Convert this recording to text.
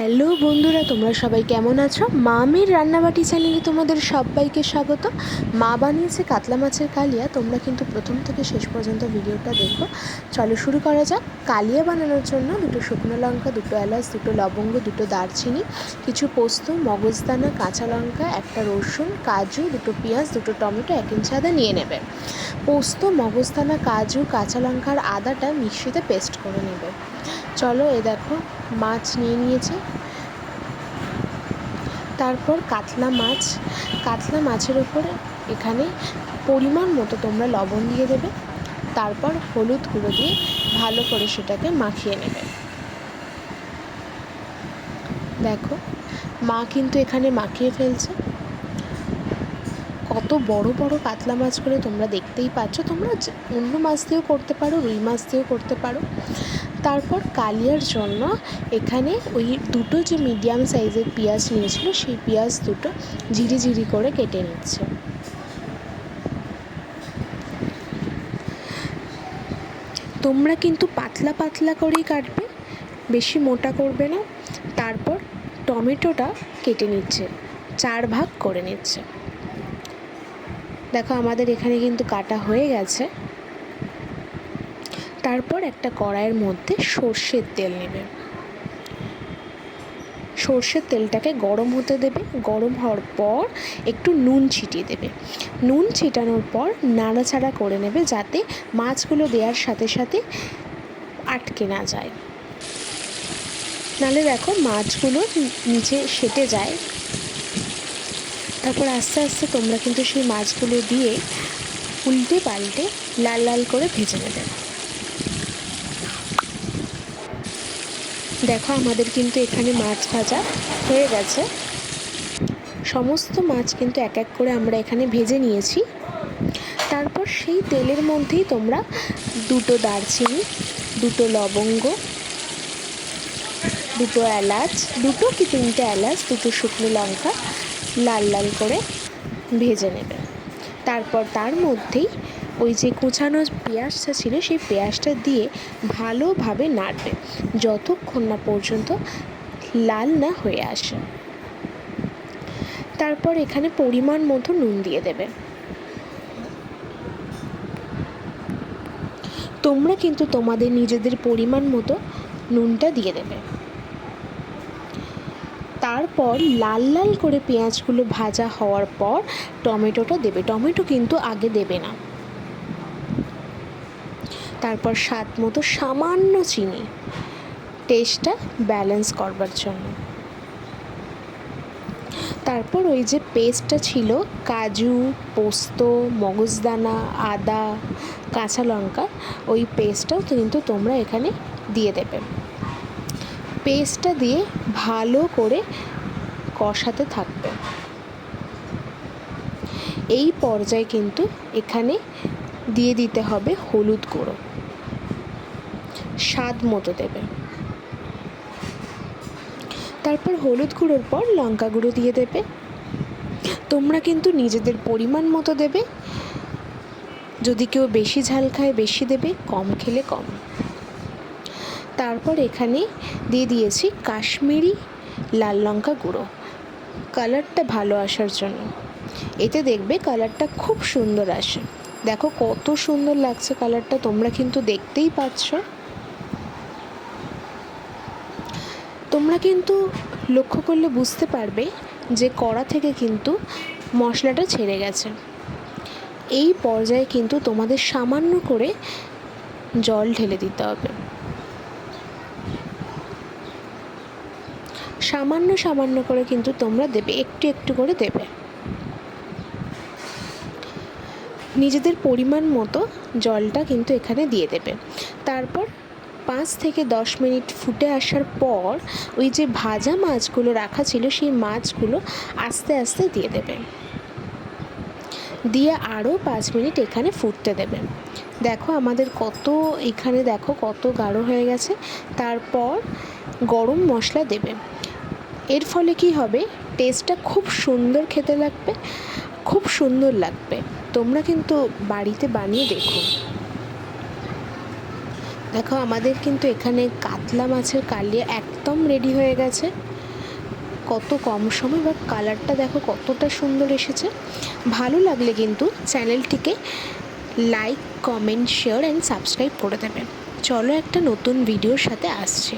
Hello বন্ধুরা, তোমরা সবাই কেমন আছো? মামির রান্নাবাটি চ্যানেলে তোমাদের সবাইকে স্বাগত। মা বানিয়েছে কাতলা মাছের কালিয়া। তোমরা কিন্তু প্রথম থেকে শেষ পর্যন্ত ভিডিওটা দেখো। চলো শুরু করা যাক। কালিয়া বানানোর জন্য 2 শুকনো লঙ্কা, 2 এলাচ, 2 লবঙ্গ, 2 দারচিনি, কিছু পোস্ত, মগজদানা, কাঁচা লঙ্কা, 1 রসুন, কাজু, 2 পেঁয়াজ, 2 টমেটো, 1 ইঞ্চি আদা নিয়ে নেবে। পোস্ত, মগজদানা, কাজু, কাঁচা লঙ্কার আদাটা মিক্সিতে পেস্ট করে নেবে। চলো দেখো মাছ নিয়ে নিয়েছি। তারপর কাতলা মাছের উপরে এখানে পরিমাণ মতো তোমরা লবণ দিয়ে দেবে। তারপর হলুদ গুঁড়ো দিয়ে ভালো করে সেটাকে মাখিয়ে নেবে। দেখো মা কিন্তু এখানে মাখিয়ে ফেলছে। কত বড় বড় কাতলা মাছগুলো তোমরা দেখতেই পাচ্ছ। তোমরা অন্য মাছ দিয়েও করতে পারো, রুই মাছ দিয়েও করতে পারো। তারপর কালিয়ার জন্য এখানে ওই 2 যে মিডিয়াম সাইজের পেঁয়াজ নিয়েছিল, সেই পেঁয়াজ 2 ঝিরি করে কেটে নিচ্ছে। তোমরা কিন্তু পাতলা পাতলা করেই কাটবে, বেশি মোটা করবে না। তারপর টমেটোটা কেটে নিচ্ছে, 4 ভাগ করে নিচ্ছে। দেখো আমাদের এখানে কিন্তু কাটা হয়ে গেছে। তারপর একটা কড়াইয়ের মধ্যে সর্ষের তেল নেবে। সর্ষের তেলটাকে গরম হতে দেবে। গরম হওয়ার পর একটু নুন ছিটিয়ে দেবে। নুন ছিটানোর পর নাড়াচাড়া করে নেবে, যাতে মাছগুলো দেওয়ার সাথে সাথে আটকে না যায়। নাহলে দেখো মাছগুলো নিচে সেটে যায়। তারপর আস্তে আস্তে তোমরা কিন্তু সেই মাছগুলো দিয়ে উল্টে পাল্টে লাল লাল করে ভেজে নেবে। দেখো আমাদের কিন্তু এখানে মাছ ভাজা হয়ে গেছে। সমস্ত মাছ কিন্তু এক এক করে আমরা এখানে ভেজে নিয়েছি। তারপর সেই তেলের মধ্যেই তোমরা 2 দারচিনি, 2 লবঙ্গ, 2 এলাচ, 2 কি 3টে এলাচ, 2 শুকনো লঙ্কা লাল লাল করে ভেজে নেবে। তারপর তার মধ্যেই ওই যে কুচানো পেঁয়াজটা ছিল, সেই পেঁয়াজটা দিয়ে ভালোভাবে নাড়বে যতক্ষণ না পর্যন্ত লাল না হয়ে আসে। তারপর এখানে পরিমাণ মতো নুন দিয়ে দেবে। তোমরা কিন্তু তোমাদের নিজেদের পরিমাণ মতো নুনটা দিয়ে দেবে। তারপর লাল লাল করে পেঁয়াজগুলো ভাজা হওয়ার পর টমেটোটা দেবে। টমেটো কিন্তু আগে দেবে না। তারপর স্বাদ মতো সামান্য চিনি, টেস্টটা ব্যালেন্স করবার জন্য। তারপর ওই যে পেস্টটা ছিল, কাজু, পোস্ত, মগজদানা, আদা, কাঁচা লঙ্কা, ওই পেস্টটাও কিন্তু তোমরা এখানে দিয়ে দেবে। পেস্টটা দিয়ে ভালো করে কষাতে থাকবে। এই পর্যায়ে কিন্তু এখানে দিয়ে দিতে হবে হলুদ গুঁড়ো, স্বাদ মতো দেবে। তারপর হলুদ গুঁড়োর পর লঙ্কা গুঁড়ো দিয়ে দেবে। তোমরা কিন্তু নিজেদের পরিমাণ মতো দেবে। যদি কেউ বেশি ঝাল খায় বেশি দেবে, কম খেলে কম। তারপর এখানে দিয়ে দিয়েছি কাশ্মীরি লাল লঙ্কা গুঁড়ো, কালারটা ভালো আসার জন্য। এতে দেখবে কালারটা খুব সুন্দর আসে। দেখো কত সুন্দর লাগছে কালারটা, তোমরা কিন্তু দেখতেই পাচ্ছ। তোমরা কিন্তু লক্ষ্য করলে বুঝতে পারবে যে কড়া থেকে কিন্তু মশলাটা ছেড়ে গেছে। এই পর্যায়ে কিন্তু তোমাদের সামান্য করে জল ঢেলে দিতে হবে। সামান্য করে কিন্তু তোমরা দেবে, একটু একটু করে দেবে। নিজেদের পরিমাণ মতো জলটা কিন্তু এখানে দিয়ে দেবে। তারপর 5 থেকে 10 মিনিট ফুটে আসার পর ওই যে ভাজা মাছগুলো রাখা ছিল, সেই মাছগুলো আস্তে আস্তে দিয়ে দেবে। দিয়ে আরও 5 মিনিট এখানে ফুটতে দেবে। দেখো আমাদের এখানে দেখো কত গাঢ় হয়ে গেছে। তারপর গরম মশলা দেবে। এর ফলে কি হবে, টেস্টটা খুব সুন্দর খেতে লাগবে, খুব সুন্দর লাগবে। তোমরা কিন্তু বাড়িতে বানিয়ে দেখো। দেখো আমাদের কিন্তু এখানে কাতলা মাছের কালিয়া একদম রেডি হয়ে গেছে। কত কম সময়, বা কালারটা দেখো কতটা সুন্দর এসেছে। ভালো লাগলে কিন্তু চ্যানেলটিকে like, comment, share and subscribe করে দেবে। চলো একটা নতুন ভিডিওর সাথে আসছি।